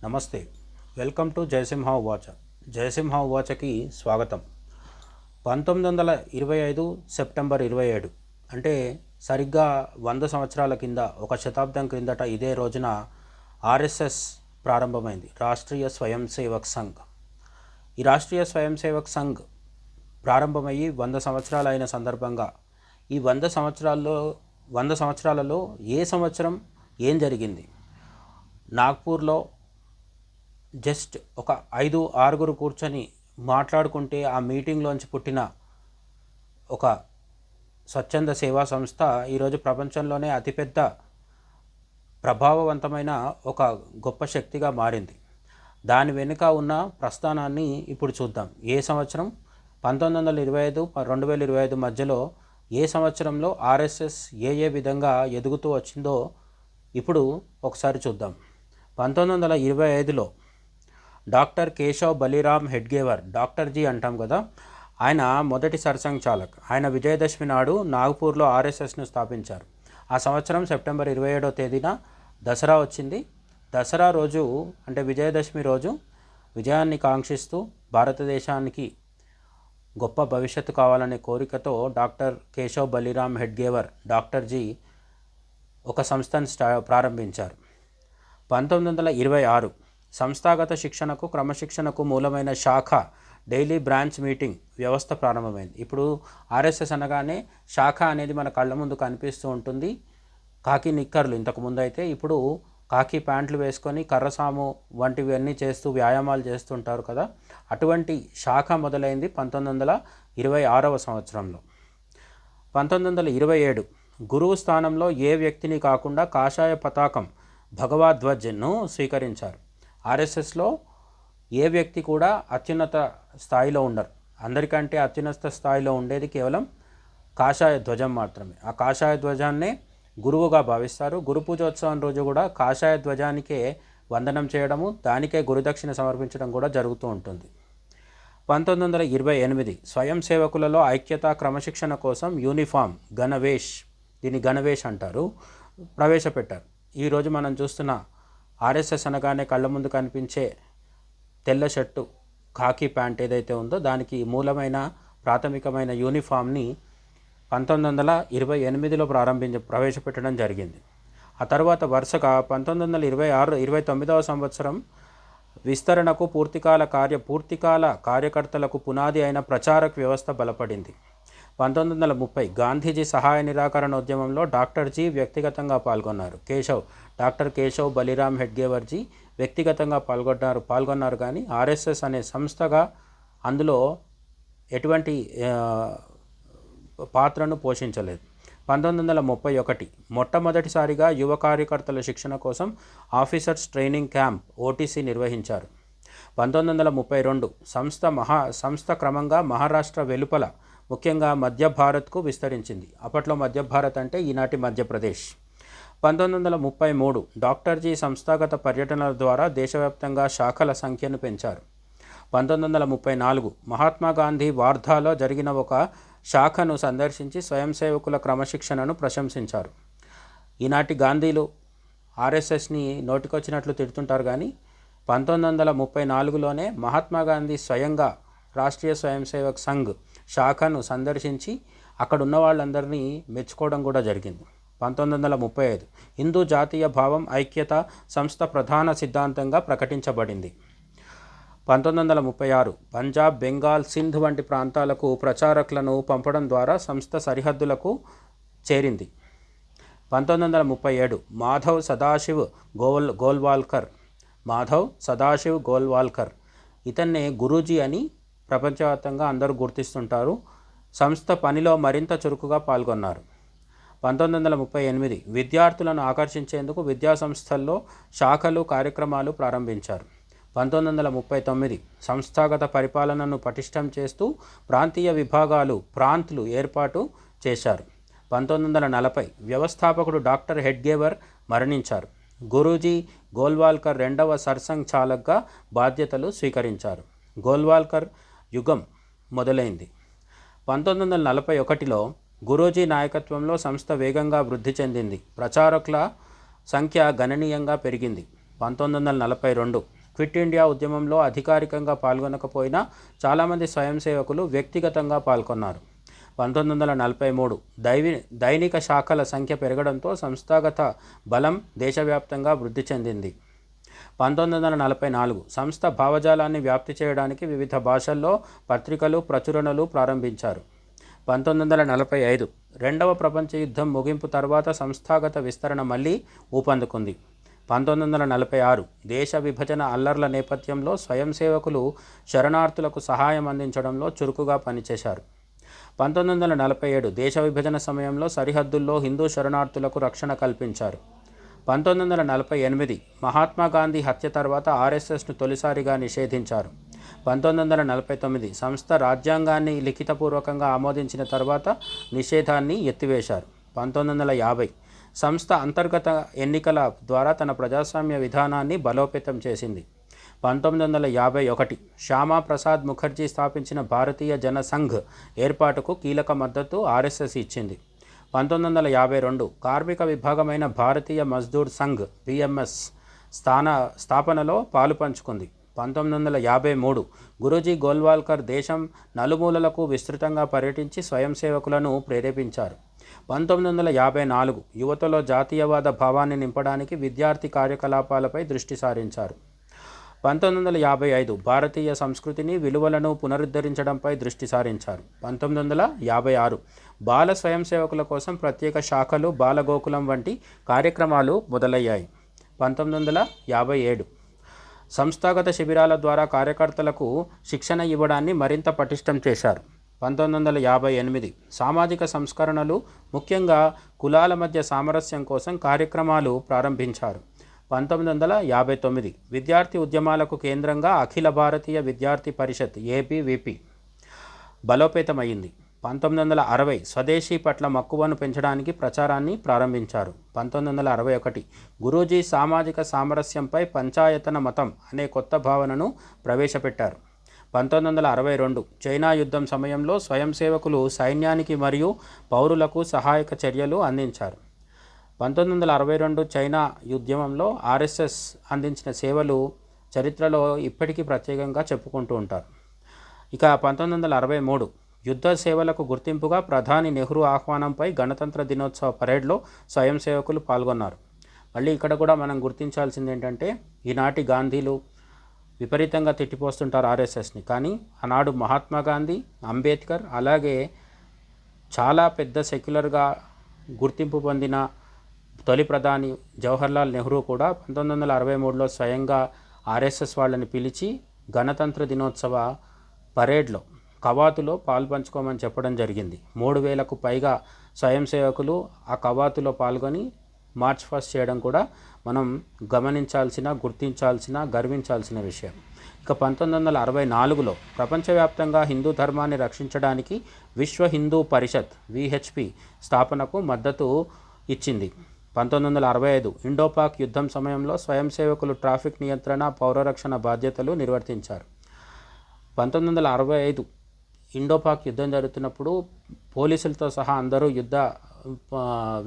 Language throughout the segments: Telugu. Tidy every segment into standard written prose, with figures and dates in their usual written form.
నమస్తే. వెల్కమ్ టు జయసింహ వాచ. జయసింహ వాచకి స్వాగతం. 1925 సెప్టెంబర్ 27 అంటే సరిగ్గా 100 సంవత్సరాల కింద, ఒక శతాబ్దం క్రిందట ఇదే రోజున ఆర్ఎస్ఎస్ ప్రారంభమైంది, రాష్ట్రీయ స్వయం సేవక్ సంఘ్. ఈ రాష్ట్రీయ స్వయం సేవక్ సంఘ్ ప్రారంభమయ్యి 100 సంవత్సరాలు అయిన సందర్భంగా ఈ 100 సంవత్సరాలలో ఏ సంవత్సరం ఏం జరిగింది, నాగ్పూర్లో జస్ట్ ఒక 5-6 కూర్చొని మాట్లాడుకుంటే ఆ మీటింగ్లోంచి పుట్టిన ఒక స్వచ్ఛంద సేవా సంస్థ ఈరోజు ప్రపంచంలోనే అతిపెద్ద ప్రభావవంతమైన ఒక గొప్ప శక్తిగా మారింది. దాని వెనుక ఉన్న ప్రస్థానాన్ని ఇప్పుడు చూద్దాం. ఏ సంవత్సరం 1925 2025 మధ్యలో ఏ సంవత్సరంలో ఆర్ఎస్ఎస్ ఏ విధంగా ఎదుగుతూ వచ్చిందో ఇప్పుడు ఒకసారి చూద్దాం. 1925లో డాక్టర్ కేశవ్ బలిరామ్ హెడ్గేవర్, డాక్టర్ జీ అంటాం కదా, ఆయన మొదటి సర్సంఘ్ చాలక్. ఆయన విజయదశమి నాడు నాగ్పూర్లో ఆర్ఎస్ఎస్ను స్థాపించారు. ఆ సంవత్సరం సెప్టెంబర్ 27వ తేదీన దసరా వచ్చింది. దసరా రోజు అంటే విజయదశమి రోజు విజయాన్ని కాంక్షిస్తూ భారతదేశానికి గొప్ప భవిష్యత్తు కావాలనే కోరికతో డాక్టర్ కేశవ్ బలిరామ్ హెడ్గేవర్, డాక్టర్ జీ ఒక సంస్థను ప్రారంభించారు. 1926 సంస్థాగత శిక్షణకు, క్రమశిక్షణకు మూలమైన శాఖ డైలీ బ్రాంచ్ మీటింగ్ వ్యవస్థ ప్రారంభమైంది. ఇప్పుడు ఆర్ఎస్ఎస్ అనగానే శాఖ అనేది మన కళ్ళ ముందు కనిపిస్తూ ఉంటుంది. కాకి నిక్కర్లు ఇంతకుముందు అయితే, ఇప్పుడు కాకి ప్యాంట్లు వేసుకొని కర్రసాము వంటివి అన్నీ చేస్తూ వ్యాయామాలు చేస్తుంటారు కదా, అటువంటి శాఖ మొదలైంది 1926వ సంవత్సరంలో. 1927 గురువు స్థానంలో ఏ వ్యక్తిని కాకుండా కాషాయ పతాకం భగవద్ధ్వజ్ను స్వీకరించారు. ఆర్ఎస్ఎస్లో ఏ వ్యక్తి కూడా అత్యున్నత స్థాయిలో ఉండరు. అందరికంటే అత్యున్నత స్థాయిలో ఉండేది కేవలం కాషాయ ధ్వజం మాత్రమే. ఆ కాషాయ ధ్వజాన్నే గురువుగా భావిస్తారు. గురు పూజోత్సవం రోజు కూడా కాషాయ ధ్వజానికే వందనం చేయడము, దానికే గురుదక్షిణ సమర్పించడం కూడా జరుగుతూ ఉంటుంది. 1928 స్వయం సేవకులలో ఐక్యత, క్రమశిక్షణ కోసం యూనిఫామ్ గణవేష్, దీన్ని గణవేష్ అంటారు, ప్రవేశపెట్టారు. ఈరోజు మనం చూస్తున్న ఆర్ఎస్ఎస్ అనగానే కళ్ళ ముందు కనిపించే తెల్ల షర్టు, ఖాకీ ప్యాంట్ ఏదైతే ఉందో దానికి మూలమైన ప్రాథమికమైన యూనిఫామ్ని 1928లో ప్రవేశపెట్టడం జరిగింది. ఆ తర్వాత వరుసగా 1929వ సంవత్సరం విస్తరణకు పూర్తికాల కార్యకర్తలకు పునాది అయిన ప్రచారక్ వ్యవస్థ బలపడింది. 1930 గాంధీజీ సహాయ నిరాకరణోద్యమంలో డాక్టర్ జీ వ్యక్తిగతంగా పాల్గొన్నారు. డాక్టర్ కేశవ్ బలిరామ్ హెడ్గేవర్ జీ వ్యక్తిగతంగా పాల్గొన్నారు కానీ ఆర్ఎస్ఎస్ అనే సంస్థగా అందులో ఎటువంటి పాత్రను పోషించలేదు. 1931 మొట్టమొదటిసారిగా యువ కార్యకర్తల శిక్షణ కోసం ఆఫీసర్స్ ట్రైనింగ్ క్యాంప్ ఓటీసీ నిర్వహించారు. 1932 సంస్థ క్రమంగా మహారాష్ట్ర వెలుపల, ముఖ్యంగా మధ్య భారత్కు విస్తరించింది. అప్పట్లో మధ్య భారత్ అంటే ఈనాటి మధ్యప్రదేశ్. 1933 డాక్టర్ జీ సంస్థాగత పర్యటనల ద్వారా దేశవ్యాప్తంగా శాఖల సంఖ్యను పెంచారు. 1934 మహాత్మా గాంధీ వార్ధాలో జరిగిన ఒక శాఖను సందర్శించి స్వయం సేవకుల క్రమశిక్షణను ప్రశంసించారు. ఈనాటి గాంధీలు ఆర్ఎస్ఎస్ని నోటికొచ్చినట్లు తిడుతుంటారు కానీ 1934లోనే మహాత్మా గాంధీ స్వయంగా రాష్ట్రీయ స్వయం సేవక్ సంఘ్ శాఖను సందర్శించి అక్కడ ఉన్న వాళ్ళందరినీ మెచ్చుకోవడం కూడా జరిగింది. 1935 హిందూ జాతీయ భావం, ఐక్యత సంస్థ ప్రధాన సిద్ధాంతంగా ప్రకటించబడింది. 1936 పంజాబ్, బెంగాల్, సింధ్ వంటి ప్రాంతాలకు ప్రచారకులను పంపడం ద్వారా సంస్థ సరిహద్దులకు చేరింది. 1937 మాధవ్ సదాశివ్ గోల్వాల్కర్, ఇతన్నే గురూజీ అని ప్రపంచవ్యాప్తంగా అందరూ గుర్తిస్తుంటారు. సంస్థ పనిలో మరింత చురుకుగా పాల్గొన్నారు. 1938 విద్యార్థులను ఆకర్షించేందుకు విద్యాసంస్థల్లో శాఖలు, కార్యక్రమాలు ప్రారంభించారు. 1939 సంస్థాగత పరిపాలనను పటిష్టం చేస్తూ ప్రాంతీయ విభాగాలు, ప్రాంత్లు ఏర్పాటు చేశారు. 1940 వ్యవస్థాపకుడు డాక్టర్ హెడ్గేవర్ మరణించారు. గురూజీ గోల్వాల్కర్ రెండవ సర్సంఘ్ చాలక్గా బాధ్యతలు స్వీకరించారు. గోల్వాల్కర్ యుగం మొదలైంది. 1941లో గురూజీ నాయకత్వంలో సంస్థ వేగంగా వృద్ధి చెందింది. ప్రచారకుల సంఖ్య గణనీయంగా పెరిగింది. 1942 క్విట్ ఇండియా ఉద్యమంలో అధికారికంగా పాల్గొనకపోయినా చాలామంది స్వయం సేవకులు వ్యక్తిగతంగా పాల్గొన్నారు. 1943 దైనిక శాఖల సంఖ్య పెరగడంతో సంస్థాగత బలం దేశవ్యాప్తంగా వృద్ధి చెందింది. 1944 సంస్థ భావజాలాన్ని వ్యాప్తి చేయడానికి వివిధ భాషల్లో పత్రికలు, ప్రచురణలు ప్రారంభించారు. 1945 రెండవ ప్రపంచ యుద్ధం ముగింపు తర్వాత సంస్థాగత విస్తరణ మళ్ళీ ఊపందుకుంది. 1946 దేశ విభజన అల్లర్ల నేపథ్యంలో స్వయం సేవకులు శరణార్థులకు సహాయం అందించడంలో చురుకుగా పనిచేశారు. 1947 దేశ విభజన సమయంలో సరిహద్దుల్లో హిందూ శరణార్థులకు రక్షణ కల్పించారు. 1948 మహాత్మా గాంధీ హత్య తర్వాత ఆర్ఎస్ఎస్ను తొలిసారిగా నిషేధించారు. 1949 సంస్థ రాజ్యాంగాన్ని లిఖితపూర్వకంగా ఆమోదించిన తర్వాత నిషేధాన్ని ఎత్తివేశారు. 1950 సంస్థ అంతర్గత ఎన్నికల ద్వారా తన ప్రజాస్వామ్య విధానాన్ని బలోపేతం చేసింది. 1951 శ్యామా ప్రసాద్ ముఖర్జీ స్థాపించిన భారతీయ జనసంఘ్ ఏర్పాటుకు కీలక మద్దతు ఆర్ఎస్ఎస్ ఇచ్చింది. 1952 కార్మిక విభాగమైన భారతీయ మజ్దూర్ సంఘ్ బిఎంఎస్ స్థాపనలో పాలు పంచుకుంది. 1953 గురూజీ గోల్వాల్కర్ దేశం నలుమూలలకు విస్తృతంగా పర్యటించి స్వయం సేవకులను ప్రేరేపించారు. 1954 యువతలో జాతీయవాద భావాన్ని నింపడానికి విద్యార్థి కార్యకలాపాలపై దృష్టి సారించారు. 1955 భారతీయ సంస్కృతిని, విలువలను పునరుద్ధరించడంపై దృష్టి సారించారు. 1956 బాల స్వయం సేవకుల కోసం ప్రత్యేక శాఖలు, బాలగోకులం వంటి కార్యక్రమాలు మొదలయ్యాయి. 1957 సంస్థాగత శిబిరాల ద్వారా కార్యకర్తలకు శిక్షణ ఇవ్వడాన్ని మరింత పటిష్టం చేశారు. 1958 సామాజిక సంస్కరణలు, ముఖ్యంగా కులాల మధ్య సామరస్యం కోసం కార్యక్రమాలు ప్రారంభించారు. 1959 విద్యార్థి ఉద్యమాలకు కేంద్రంగా అఖిల భారతీయ విద్యార్థి పరిషత్ ఏబీవీపీ బలోపేతమైంది. 1960 స్వదేశీ పట్ల మక్కువను పెంచడానికి ప్రచారాన్ని ప్రారంభించారు. 1961 గురూజీ సామాజిక సామరస్యంపై పంచాయతన మతం అనే కొత్త భావనను ప్రవేశపెట్టారు. 1962 చైనా యుద్ధం సమయంలో స్వయం సేవకులు సైన్యానికి మరియు పౌరులకు సహాయక చర్యలు అందించారు. 1962 చైనా ఉద్యమంలో ఆర్ఎస్ఎస్ అందించిన సేవలు చరిత్రలో ఇప్పటికీ ప్రత్యేకంగా చెప్పుకుంటూ ఉంటారు. ఇక 1963 యుద్ధ సేవలకు గుర్తింపుగా ప్రధాని నెహ్రూ ఆహ్వానంపై గణతంత్ర దినోత్సవ పరేడ్లో స్వయం సేవకులు పాల్గొన్నారు. మళ్ళీ ఇక్కడ కూడా మనం గుర్తించాల్సింది ఏంటంటే, ఈనాటి గాంధీలు విపరీతంగా తిట్టిపోస్తుంటారు ఆర్ఎస్ఎస్ని, కానీ ఆనాడు మహాత్మా గాంధీ, అంబేద్కర్, అలాగే చాలా పెద్ద సెక్యులర్గా గుర్తింపు పొందిన తొలి ప్రధాని జవహర్లాల్ నెహ్రూ కూడా 1963లో స్వయంగా ఆర్ఎస్ఎస్ వాళ్ళని పిలిచి గణతంత్ర దినోత్సవ పరేడ్లో కవాతులో పాల్పంచుకోమని చెప్పడం జరిగింది. 3000కు పైగా స్వయం సేవకులు ఆ కవాతులో పాల్గొని మార్చ్ ఫాస్ట్ చేయడం కూడా మనం గమనించాల్సిన, గుర్తించాల్సిన, గర్వించాల్సిన విషయం. ఇక 1964లో ప్రపంచవ్యాప్తంగా హిందూ ధర్మాన్ని రక్షించడానికి విశ్వ హిందూ పరిషత్ విహెచ్పి స్థాపనకు మద్దతు ఇచ్చింది. 1965 ఇండోపాక్ యుద్ధం సమయంలో స్వయం సేవకులు ట్రాఫిక్ నియంత్రణ, పౌరరక్షణ బాధ్యతలు నిర్వర్తించారు. 1965 ఇండోపాక్ యుద్ధం జరుగుతున్నప్పుడు పోలీసులతో సహా అందరూ యుద్ధ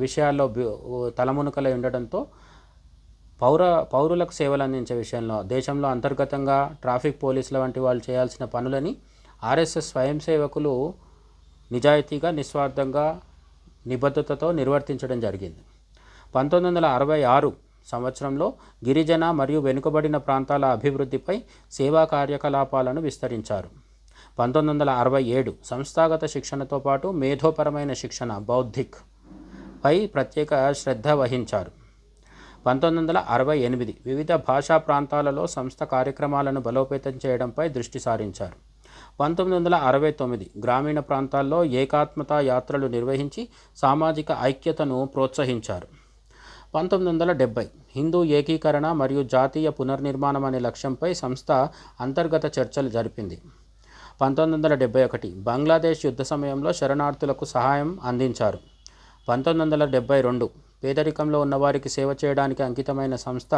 విషయాల్లో తలమునకలై ఉండడంతో పౌరులకు సేవలు అందించే విషయంలో దేశంలో అంతర్గతంగా ట్రాఫిక్ పోలీసుల వంటి వాళ్ళు చేయాల్సిన పనులని ఆర్ఎస్ఎస్ స్వయం సేవకులు నిజాయితీగా, నిస్వార్థంగా, నిబద్ధతతో నిర్వర్తించడం జరిగింది. 1966 సంవత్సరంలో గిరిజన మరియు వెనుకబడిన ప్రాంతాల అభివృద్ధిపై సేవా కార్యకలాపాలను విస్తరించారు. 1967 సంస్థాగత శిక్షణతో పాటు మేధోపరమైన శిక్షణ బౌద్ధిక్ పై ప్రత్యేక శ్రద్ధ వహించారు. 1968 వివిధ భాషా ప్రాంతాలలో సంస్థ కార్యక్రమాలను బలోపేతం చేయడంపై దృష్టి సారించారు. 1969 గ్రామీణ ప్రాంతాల్లో ఏకాత్మతా యాత్రలు నిర్వహించి సామాజిక ఐక్యతను ప్రోత్సహించారు. 1970 హిందూ ఏకీకరణ మరియు జాతీయ పునర్నిర్మాణం అనే లక్ష్యంపై సంస్థ అంతర్గత చర్చలు జరిపింది. 1971 బంగ్లాదేశ్ యుద్ధ సమయంలో శరణార్థులకు సహాయం అందించారు. 1972 పేదరికంలో ఉన్నవారికి సేవ చేయడానికి అంకితమైన సంస్థ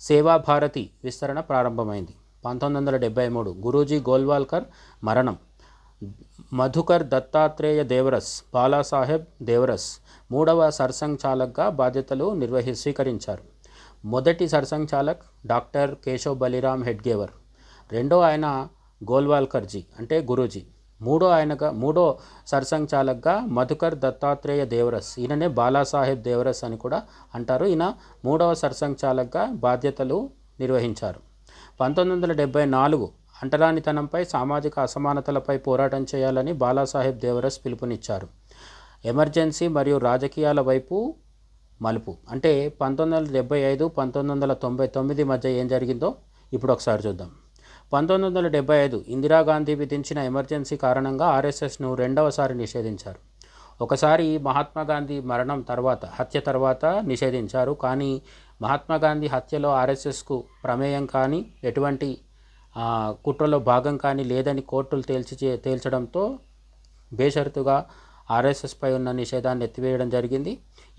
సేవాభారతి విస్తరణ ప్రారంభమైంది. 1973 గురూజీ గోల్వాల్కర్ మరణం. మధుకర్ దత్తాత్రేయ దేవరస్, బాలాసాహెబ్ దేవరస్ 3వ సర్సంఘ్ చాలక్గా బాధ్యతలు స్వీకరించారు. మొదటి సర్సంఘచాలక్ డాక్టర్ కేశవ్ బలిరామ్ హెడ్గేవర్, రెండో ఆయన గోల్వాల్కర్జీ అంటే గురూజీ, మూడో సర్సంఘచాలక్గా మధుకర్ దత్తాత్రేయ దేవరస్, ఈయననే బాలాసాహెబ్ దేవరస్ అని కూడా అంటారు. ఈయన మూడవ సర్సంఘచాలక్గా బాధ్యతలు నిర్వహించారు. 1974 అంటరానితనంపై సామాజిక అసమానతలపై పోరాటం చేయాలని బాలాసాహెబ్ దేవరస్ పిలుపునిచ్చారు. ఎమర్జెన్సీ మరియు రాజకీయాల వైపు మలుపు అంటే 1975 1999 మధ్య ఏం జరిగిందో ఇప్పుడు ఒకసారి చూద్దాం. 1975 ఇందిరాగాంధీ విధించిన ఎమర్జెన్సీ కారణంగా ఆర్ఎస్ఎస్ను రెండవసారి నిషేధించారు. ఒకసారి మహాత్మా గాంధీ మరణం తర్వాత, హత్య తర్వాత నిషేధించారు. కానీ మహాత్మా గాంధీ హత్యలో ఆర్ఎస్ఎస్కు ప్రమేయం కానీ ఎటువంటి కుట్రలో భాగం కానీ లేదని కోర్టులు తేల్చడంతో బేషరతుగా ఆర్ఎస్ఎస్పై ఉన్న నిషేధాన్ని ఎత్తివేయడం జరిగింది.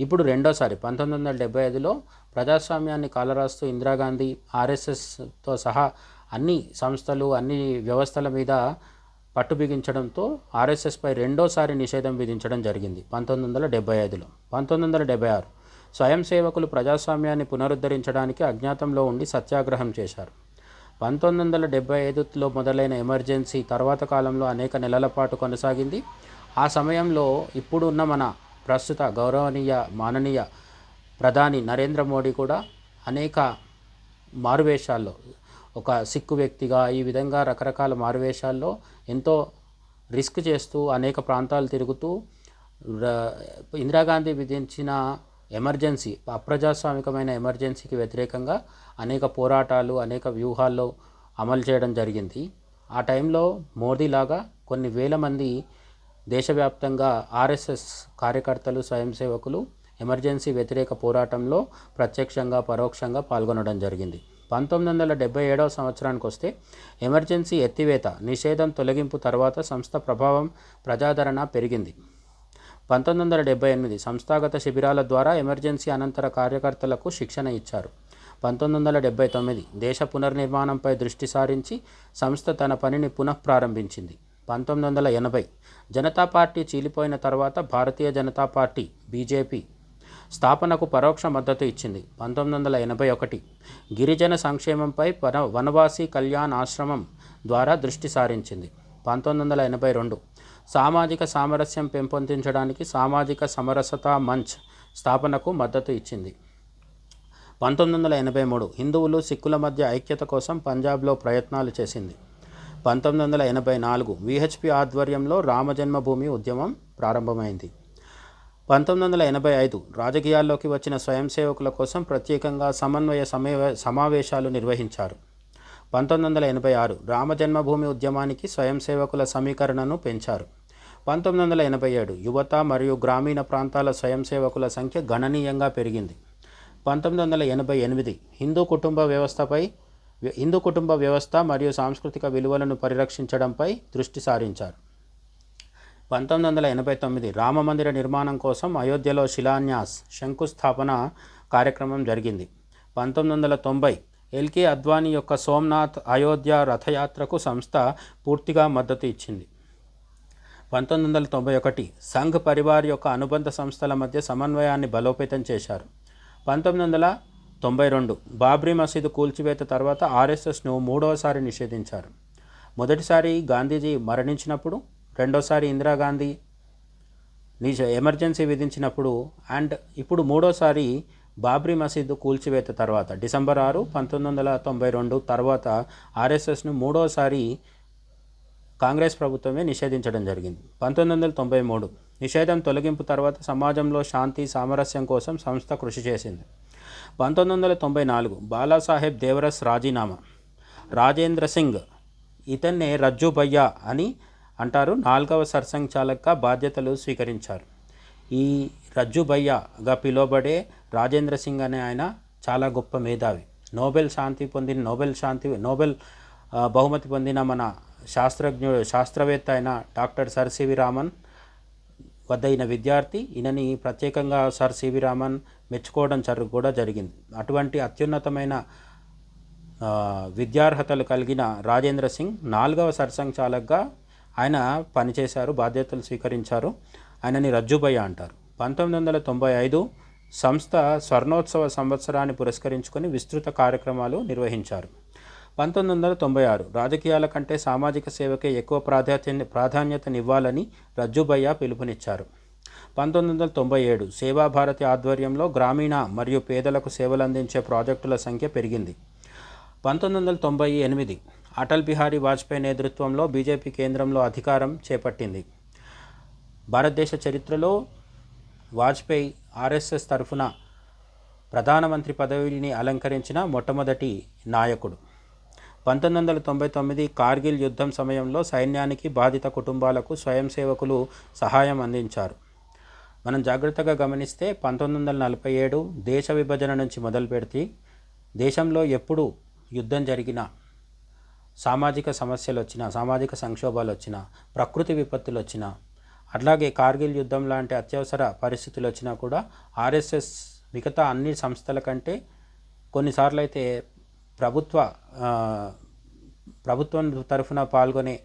ఇప్పుడు రెండోసారి 1975లో ప్రజాస్వామ్యాన్ని కాలరాస్తూ ఇందిరాగాంధీ ఆర్ఎస్ఎస్తో సహా అన్ని సంస్థలు అన్ని వ్యవస్థల మీద పట్టు బిగించడంతో ఆర్ఎస్ఎస్పై రెండోసారి నిషేధం విధించడం జరిగింది 1975లో. 1976 స్వయం సేవకులు ప్రజాస్వామ్యాన్ని పునరుద్ధరించడానికి అజ్ఞాతంలో ఉండి సత్యాగ్రహం చేశారు. 1975లో మొదలైన ఎమర్జెన్సీ తర్వాత కాలంలో అనేక నెలల పాటు కొనసాగింది. ఆ సమయంలో ఇప్పుడున్న మన ప్రస్తుత గౌరవనీయ మాననీయ ప్రధాని నరేంద్ర మోడీ కూడా అనేక మారువేషాల్లో, ఒక సిక్కు వ్యక్తిగా ఈ విధంగా రకరకాల మారువేషాల్లో ఎంతో రిస్క్ చేస్తూ అనేక ప్రాంతాలు తిరుగుతూ ఇందిరాగాంధీ విధించిన ఎమర్జెన్సీ, అప్రజాస్వామికమైన ఎమర్జెన్సీకి వ్యతిరేకంగా అనేక పోరాటాలు అనేక వ్యూహాల్లో అమలు చేయడం జరిగింది. ఆ టైంలో మోదీలాగా కొన్ని వేల మంది దేశవ్యాప్తంగా ఆర్ఎస్ఎస్ కార్యకర్తలు స్వయం సేవకులు ఎమర్జెన్సీ వ్యతిరేక పోరాటంలో ప్రత్యక్షంగా పరోక్షంగా పాల్గొనడం జరిగింది. 1977వ సంవత్సరానికి వస్తే ఎమర్జెన్సీ ఎత్తివేత, నిషేధం తొలగింపు తర్వాత సంస్థ ప్రభావం ప్రజాదరణ పెరిగింది. 1978 సంస్థాగత శిబిరాల ద్వారా ఎమర్జెన్సీ అనంతర కార్యకర్తలకు శిక్షణ ఇచ్చారు. 1979 దేశ పునర్నిర్మాణంపై దృష్టి సారించి సంస్థ తన పనిని పునఃప్రారంభించింది. 1980 జనతా పార్టీ చీలిపోయిన తర్వాత భారతీయ జనతా పార్టీ బీజేపీ స్థాపనకు పరోక్ష మద్దతు ఇచ్చింది. 1981 గిరిజన సంక్షేమంపై వనవాసీ కళ్యాణ్ ఆశ్రమం ద్వారా దృష్టి సారించింది. 1982 సామాజిక సామరస్యం పెంపొందించడానికి సామాజిక సమరసతా మంచ్ స్థాపనకు మద్దతు ఇచ్చింది. 1983 హిందువులు సిక్కుల మధ్య ఐక్యత కోసం పంజాబ్లో ప్రయత్నాలు చేసింది. 1984 విహెచ్పి ఆధ్వర్యంలో రామజన్మభూమి ఉద్యమం ప్రారంభమైంది. 1985 రాజకీయాల్లోకి వచ్చిన స్వయం సేవకుల కోసం ప్రత్యేకంగా సమన్వయ సమావేశాలు నిర్వహించారు. 1986 రామజన్మభూమి ఉద్యమానికి స్వయం సేవకుల సమీకరణను పెంచారు. 1987 యువత మరియు గ్రామీణ ప్రాంతాల స్వయం సేవకుల సంఖ్య గణనీయంగా పెరిగింది. 1988 హిందూ కుటుంబ వ్యవస్థ మరియు సాంస్కృతిక విలువలను పరిరక్షించడంపై దృష్టి సారించారు. 1989 రామమందిర నిర్మాణం కోసం అయోధ్యలో శిలాన్యాస్ శంకుస్థాపన కార్యక్రమం జరిగింది. 1990 ఎల్కే అద్వానీ యొక్క సోమనాథ్ అయోధ్య రథయాత్రకు సంస్థ పూర్తిగా మద్దతు ఇచ్చింది. 1991 సంఘ్ పరివార్ యొక్క అనుబంధ సంస్థల మధ్య సమన్వయాన్ని బలోపేతం చేశారు. 1992 బాబ్రీ మసీదు కూల్చివేత తర్వాత ఆర్ఎస్ఎస్ను మూడవసారి నిషేధించారు. మొదటిసారి గాంధీజీ మరణించినప్పుడు, రెండోసారి ఇందిరాగాంధీ ఎమర్జెన్సీ విధించినప్పుడు అండ్ ఇప్పుడు మూడోసారి బాబ్రీ మసీదు కూల్చివేత తర్వాత డిసెంబర్ 6, 1992 తర్వాత ఆర్ఎస్ఎస్ను మూడోసారి కాంగ్రెస్ ప్రభుత్వమే నిషేధించడం జరిగింది. 1993 నిషేధం తొలగింపు తర్వాత సమాజంలో శాంతి సామరస్యం కోసం సంస్థ కృషి చేసింది. 1994 బాలాసాహెబ్ దేవరస్ రాజీనామా, రాజేంద్ర సింగ్, ఇతన్నే రజ్జు భయ్యా అని అంటారు, 4వ సర్సంఘచాలక్గా బాధ్యతలు స్వీకరించారు. ఈ రజ్జు భయ్యాగా పిలువబడే రాజేంద్ర సింగ్ అనే ఆయన చాలా గొప్ప మేధావి, నోబెల్ బహుమతి పొందిన మన శాస్త్రవేత్త అయిన డాక్టర్ సర్ సివి రామన్ వద్ద ఈయన విద్యార్థి. ఈయనని ప్రత్యేకంగా సర్ సివి రామన్ మెచ్చుకోవడం కూడా జరిగింది. అటువంటి అత్యున్నతమైన విద్యార్హతలు కలిగిన రాజేంద్ర సింగ్ 4వ సర్సంఘచాలక్గా ఆయన పనిచేశారు, బాధ్యతలు స్వీకరించారు. ఆయనని రజ్జుభయ్య అంటారు. 1995 సంస్థ స్వర్ణోత్సవ సంవత్సరాన్ని పురస్కరించుకొని విస్తృత కార్యక్రమాలు నిర్వహించారు. 1996 రాజకీయాల కంటే సామాజిక సేవకే ఎక్కువ ప్రాధాన్యతనివ్వాలని రజ్జుభయ్య పిలుపునిచ్చారు. 1997 సేవాభారతి ఆధ్వర్యంలో గ్రామీణ మరియు పేదలకు సేవలందించే ప్రాజెక్టుల సంఖ్య పెరిగింది. 1998 అటల్ బిహారీ వాజ్పేయి నేతృత్వంలో బీజేపీ కేంద్రంలో అధికారం చేపట్టింది. భారతదేశ చరిత్రలో వాజ్పేయి ఆర్ఎస్ఎస్ తరఫున ప్రధానమంత్రి పదవిని అలంకరించిన మొట్టమొదటి నాయకుడు. 1999 కార్గిల్ యుద్ధం సమయంలో సైన్యానికి, బాధిత కుటుంబాలకు స్వయం సేవకులు సహాయం అందించారు. మనం జాగ్రత్తగా గమనిస్తే 1947 దేశ విభజన నుంచి మొదలు పెడితే దేశంలో ఎప్పుడు యుద్ధం జరిగినా, సామాజిక సమస్యలు వచ్చినా, సామాజిక సంక్షోభాలు వచ్చినా, ప్రకృతి విపత్తులు వచ్చినా, అట్లాగే కార్గిల్ యుద్ధం లాంటి అత్యవసర పరిస్థితులు వచ్చినా కూడా ఆర్ఎస్ఎస్ మిగతా అన్ని సంస్థల కంటే కొన్నిసార్లు అయితే ప్రభుత్వం తరఫున పాల్గొనే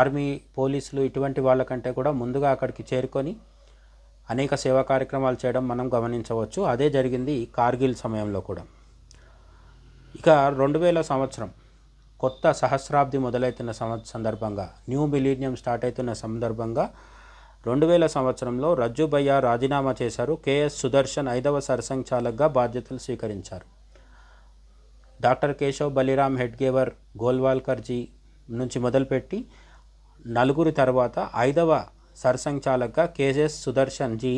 ఆర్మీ, పోలీసులు ఇటువంటి వాళ్ళకంటే కూడా ముందుగా అక్కడికి చేరుకొని అనేక సేవా కార్యక్రమాలు చేయడం మనం గమనించవచ్చు. అదే జరిగింది కార్గిల్ సమయంలో కూడా. ఇక 2000 సంవత్సరం కొత్త సహస్రాబ్ది మొదలవుతున్న సందర్భంగా, న్యూ మిలీనియం స్టార్ట్ అవుతున్న సందర్భంగా 2000 సంవత్సరంలో రజ్జుభయ్య రాజీనామా చేశారు. కెఎస్ సుదర్శన్ 5వ సర్సంఘచాలక్గా బాధ్యతలు స్వీకరించారు. డాక్టర్ కేశవ్ బలిరామ్ హెడ్గేవర్ గోల్వాల్కర్జీ నుంచి మొదలుపెట్టి నలుగురి తర్వాత 5వ సర్సంఘచాలక్గా కెఎస్ సుదర్శన్ జీ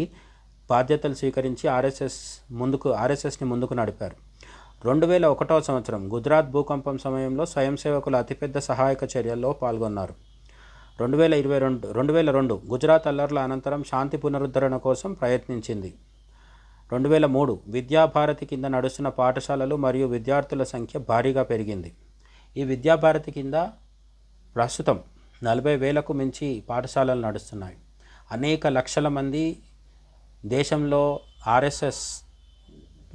బాధ్యతలు స్వీకరించి ఆర్ఎస్ఎస్ని ముందుకు నడిపారు. 2001 సంవత్సరం గుజరాత్ భూకంపం సమయంలో స్వయం సేవకుల అతిపెద్ద సహాయక చర్యల్లో పాల్గొన్నారు. 2002 గుజరాత్ అల్లర్ల అనంతరం శాంతి పునరుద్ధరణ కోసం ప్రయత్నించింది. 2003 విద్యాభారతి కింద నడుస్తున్న పాఠశాలలు మరియు విద్యార్థుల సంఖ్య భారీగా పెరిగింది. ఈ విద్యాభారతి కింద ప్రస్తుతం 40,000కు మించి పాఠశాలలు నడుస్తున్నాయి. అనేక లక్షల మంది దేశంలో ఆర్ఎస్ఎస్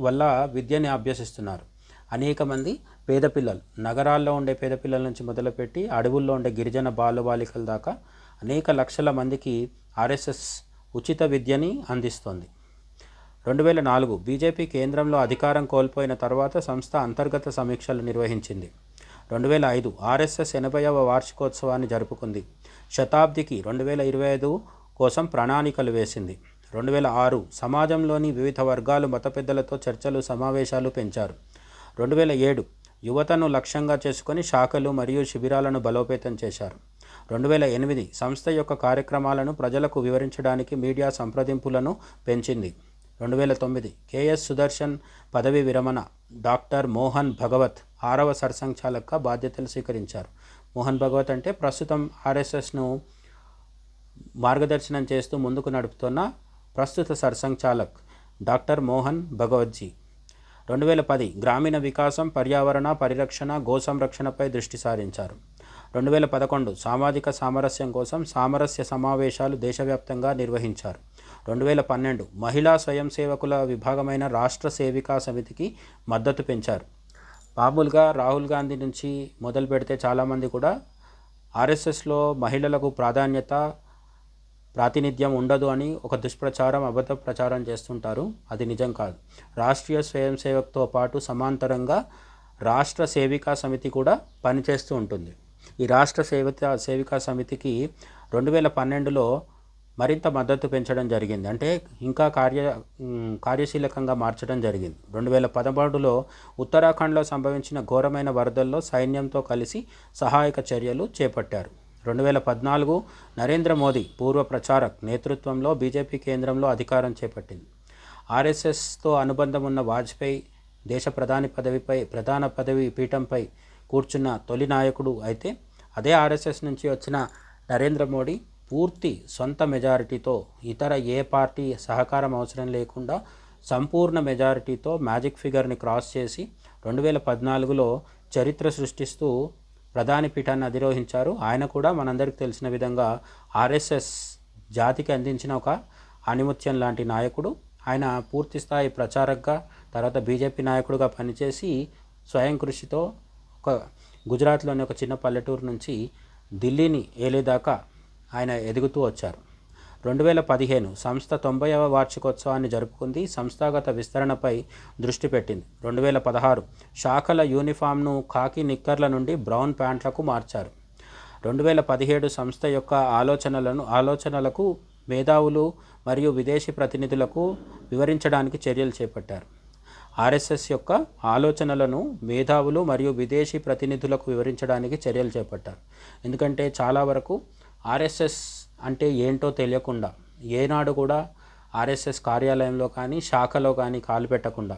వల్ల విద్యని అభ్యసిస్తున్నారు. అనేక మంది పేద పిల్లలు, నగరాల్లో ఉండే పేద పిల్లల నుంచి మొదలుపెట్టి అడవుల్లో ఉండే గిరిజన బాలబాలికల దాకా అనేక లక్షల మందికి ఆర్ఎస్ఎస్ ఉచిత విద్యని అందిస్తోంది. 2004 బీజేపీ కేంద్రంలో అధికారం కోల్పోయిన తర్వాత సంస్థ అంతర్గత సమీక్షలు నిర్వహించింది. 2005 ఆర్ఎస్ఎస్ 80వ వార్షికోత్సవాన్ని జరుపుకుంది. శతాబ్దికి 2025 కోసం ప్రణాళికలు వేసింది. 2006 సమాజంలోని వివిధ వర్గాలు, మత పెద్దలతో చర్చలు, సమావేశాలు పెంచారు. 2007 యువతను లక్ష్యంగా చేసుకొని శాఖలు మరియు శిబిరాలను బలోపేతం చేశారు. 2008 సంస్థ యొక్క కార్యక్రమాలను ప్రజలకు వివరించడానికి మీడియా సంప్రదింపులను పెంచింది. 2009 కెఎస్ సుదర్శన్ పదవి విరమణ. డాక్టర్ మోహన్ భగవత్ 6వ సర్సంఘచాలక్గా బాధ్యతలు స్వీకరించారు. మోహన్ భగవత్ అంటే ప్రస్తుతం ఆర్ఎస్ఎస్ను మార్గదర్శనం చేస్తూ ముందుకు నడుపుతున్న ప్రస్తుత సర్సంఘచాలక్ డాక్టర్ మోహన్ భగవత్జీ. 2010 గ్రామీణ వికాసం, పర్యావరణ పరిరక్షణ, గో సంరక్షణపై దృష్టి సారించారు. 2011 సామాజిక సామరస్యం కోసం సామరస్య సమావేశాలు దేశవ్యాప్తంగా నిర్వహించారు. 2012 మహిళా స్వయం సేవకుల విభాగమైన రాష్ట్ర సేవికా సమితికి మద్దతు పెంచారు. మామూలుగా రాహుల్ గాంధీ నుంచి మొదలు పెడితే చాలామంది కూడా ఆర్ఎస్ఎస్లో మహిళలకు ప్రాతినిధ్యం ఉండదు అని ఒక దుష్ప్రచారం, అబద్ధ ప్రచారం చేస్తుంటారు. అది నిజం కాదు. రాష్ట్రీయ స్వయం సేవక్తో పాటు సమాంతరంగా రాష్ట్ర సేవికా సమితి కూడా పనిచేస్తూ ఉంటుంది. ఈ రాష్ట్ర సేవికా సమితికి 2012లో మరింత మద్దతు పెంచడం జరిగింది. అంటే ఇంకా కార్యశీలకంగా మార్చడం జరిగింది. 2013లో ఉత్తరాఖండ్లో సంభవించిన ఘోరమైన వరదల్లో సైన్యంతో కలిసి సహాయక చర్యలు చేపట్టారు. 2014 నరేంద్ర మోదీ పూర్వ ప్రచారక్ నేతృత్వంలో బీజేపీ కేంద్రంలో అధికారం చేపట్టింది. ఆర్ఎస్ఎస్తో అనుబంధం ఉన్న వాజ్పేయి దేశ ప్రధాన పదవి పీఠంపై కూర్చున్న తొలి నాయకుడు అయితే, అదే ఆర్ఎస్ఎస్ నుంచి వచ్చిన నరేంద్ర మోడీ పూర్తి సొంత మెజారిటీతో, ఇతర ఏ పార్టీ సహకారం అవసరం లేకుండా సంపూర్ణ మెజారిటీతో మ్యాజిక్ ఫిగర్ని క్రాస్ చేసి 2014లో చరిత్ర సృష్టిస్తూ ప్రధాని పీఠాన్ని అధిరోహించారు. ఆయన కూడా మనందరికీ తెలిసిన విధంగా ఆర్ఎస్ఎస్ జాతికి అందించిన ఒక ఆణిముత్యం లాంటి నాయకుడు. ఆయన పూర్తి స్థాయి ప్రచారకగా, తర్వాత బీజేపీ నాయకుడిగా పనిచేసి స్వయం కృషితో గుజరాత్లోని ఒక చిన్న పల్లెటూరు నుంచి ఢిల్లీని ఏలేదాకా ఆయన ఎదుగుతూ వచ్చారు. 2015 సంస్థ 90వ వార్షికోత్సవాన్ని జరుపుకుంది. సంస్థాగత విస్తరణపై దృష్టి పెట్టింది. 2016 శాఖల యూనిఫామ్ను ఖాకీ నిక్కర్ల నుండి బ్రౌన్ ప్యాంట్లకు మార్చారు. 2017 సంస్థ యొక్క ఆలోచనలకు మేధావులు మరియు విదేశీ ప్రతినిధులకు వివరించడానికి చర్యలు చేపట్టారు. ఆర్ఎస్ఎస్ యొక్క ఆలోచనలను మేధావులు మరియు విదేశీ ప్రతినిధులకు వివరించడానికి చర్యలు చేపట్టారు. ఎందుకంటే చాలా వరకు ఆర్ఎస్ఎస్ అంటే ఏంటో తెలియకుండా ఏనాడు కూడా ఆర్ఎస్ఎస్ కార్యాలయంలో కానీ శాఖలో కానీ కాలు పెట్టకుండా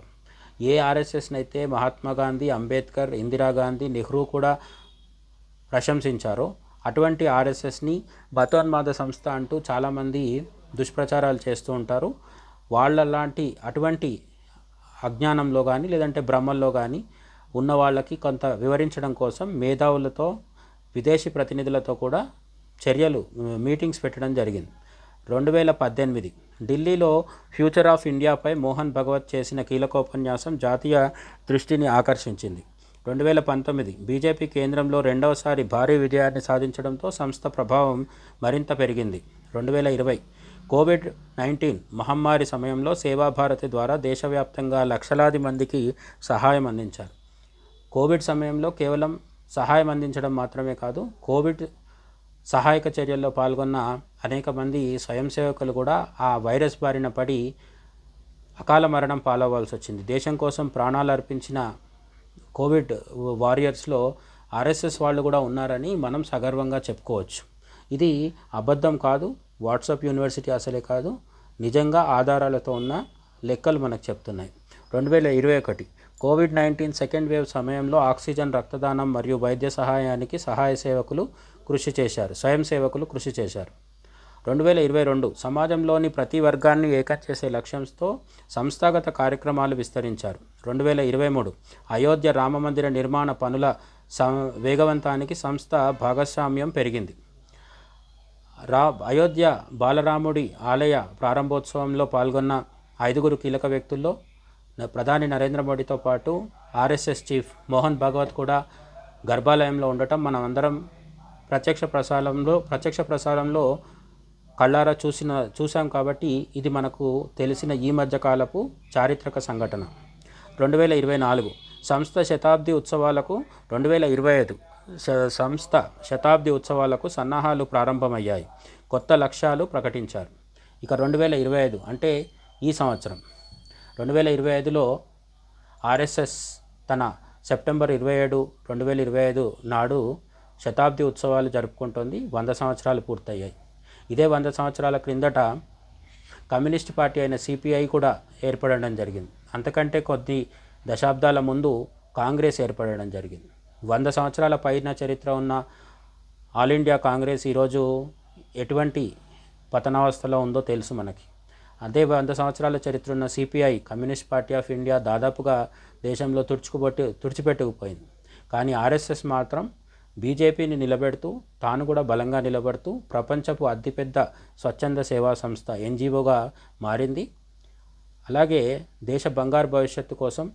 ఏ ఆర్ఎస్ఎస్ని అయితే మహాత్మా గాంధీ, అంబేద్కర్, ఇందిరాగాంధీ, నెహ్రూ కూడా ప్రశంసించారో అటువంటి ఆర్ఎస్ఎస్ని మతోన్మాద సంస్థ అంటూ చాలామంది దుష్ప్రచారాలు చేస్తూ ఉంటారు. అటువంటి అజ్ఞానంలో కానీ లేదంటే భ్రమల్లో కానీ ఉన్న వాళ్ళకి కొంత వివరించడం కోసం మేధావులతో విదేశీ ప్రతినిధులతో కూడా మీటింగ్స్ పెట్టడం జరిగింది. 2018 ఢిల్లీలో ఫ్యూచర్ ఆఫ్ ఇండియాపై మోహన్ భగవత్ చేసిన కీలకోపన్యాసం జాతీయ దృష్టిని ఆకర్షించింది. 2019 బీజేపీ కేంద్రంలో రెండవసారి భారీ విజయాన్ని సాధించడంతో సంస్థ ప్రభావం మరింత పెరిగింది. 2020 కోవిడ్-19 మహమ్మారి సమయంలో సేవాభారతి ద్వారా దేశవ్యాప్తంగా లక్షలాది మందికి సహాయం అందించారు. కోవిడ్ సమయంలో కేవలం సహాయం అందించడం మాత్రమే కాదు, కోవిడ్ సహాయక చర్యల్లో పాల్గొన్న అనేక మంది స్వయం సేవకులు కూడా ఆ వైరస్ బారిన పడి అకాల మరణం పాలవ్వాల్సి వచ్చింది. దేశం కోసం ప్రాణాలు అర్పించిన కోవిడ్ వారియర్స్లో ఆర్ఎస్ఎస్ వాళ్ళు కూడా ఉన్నారని మనం సగర్వంగా చెప్పుకోవచ్చు. ఇది అబద్ధం కాదు, వాట్సాప్ యూనివర్సిటీ అసలే కాదు, నిజంగా ఆధారాలతో ఉన్న లెక్కలు మనకు చెప్తున్నాయి. 2021 కోవిడ్-19 సెకండ్ వేవ్ సమయంలో ఆక్సిజన్, రక్తదానం మరియు వైద్య సహాయానికి స్వయం సేవకులు కృషి చేశారు. 2022 సమాజంలోని ప్రతి వర్గాన్ని ఏకం చేసే లక్ష్యంతో సంస్థాగత కార్యక్రమాలు విస్తరించారు. 2023 అయోధ్య రామమందిర నిర్మాణ పనుల వేగవంతానికి సంస్థ భాగస్వామ్యం పెరిగింది. అయోధ్య బాలరాముడి ఆలయ ప్రారంభోత్సవంలో పాల్గొన్న 5 కీలక వ్యక్తుల్లో ప్రధాని నరేంద్ర మోడీతో పాటు ఆర్ఎస్ఎస్ చీఫ్ మోహన్ భగవత్ కూడా గర్భాలయంలో ఉండటం మనం అందరం ప్రత్యక్ష ప్రసారంలో కళ్ళారా చూసాం కాబట్టి ఇది మనకు తెలిసిన ఈ మధ్యకాలపు చారిత్రక సంఘటన. 2024 సంస్థ శతాబ్ది ఉత్సవాలకు 2025 సంస్థ శతాబ్ది ఉత్సవాలకు సన్నాహాలు ప్రారంభమయ్యాయి. కొత్త లక్ష్యాలు ప్రకటించారు. ఇక 2025 అంటే ఈ సంవత్సరం 2025లో ఆర్ఎస్ఎస్ తన సెప్టెంబర్ 27, 2025 నాడు శతాబ్ది ఉత్సవాలు జరుపుకుంటోంది. 100 సంవత్సరాలు పూర్తయ్యాయి. ఇదే 100 సంవత్సరాల క్రిందట కమ్యూనిస్ట్ పార్టీ అయిన సిపిఐ కూడా ఏర్పడడం జరిగింది. అంతకంటే కొద్ది దశాబ్దాల ముందు కాంగ్రెస్ ఏర్పడడం జరిగింది. 100 సంవత్సరాల పైన చరిత్ర ఉన్న ఆల్ ఇండియా కాంగ్రెస్ ఈరోజు ఎటువంటి పతనావస్థలో ఉందో తెలుసు మనకి. అదే 100 సంవత్సరాల చరిత్ర ఉన్న CPI, communist party of India దాదాపుగా దేశంలో తుడిచిపెట్టుకుపోయింది. కానీ ఆర్ఎస్ఎస్ మాత్రం బీజేపీని నిలబెడుతూ తాను కూడా బలంగా నిలబడుతూ ప్రపంచపు అతిపెద్ద స్వచ్ఛంద సేవా సంస్థ ఎన్జిఓగా మారింది. అలాగే దేశ బంగారు భవిష్యత్తు కోసం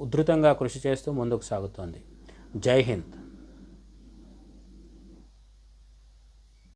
ఉధృతంగా కృషి చేస్తూ ముందుకు సాగుతోంది. జై హింద్.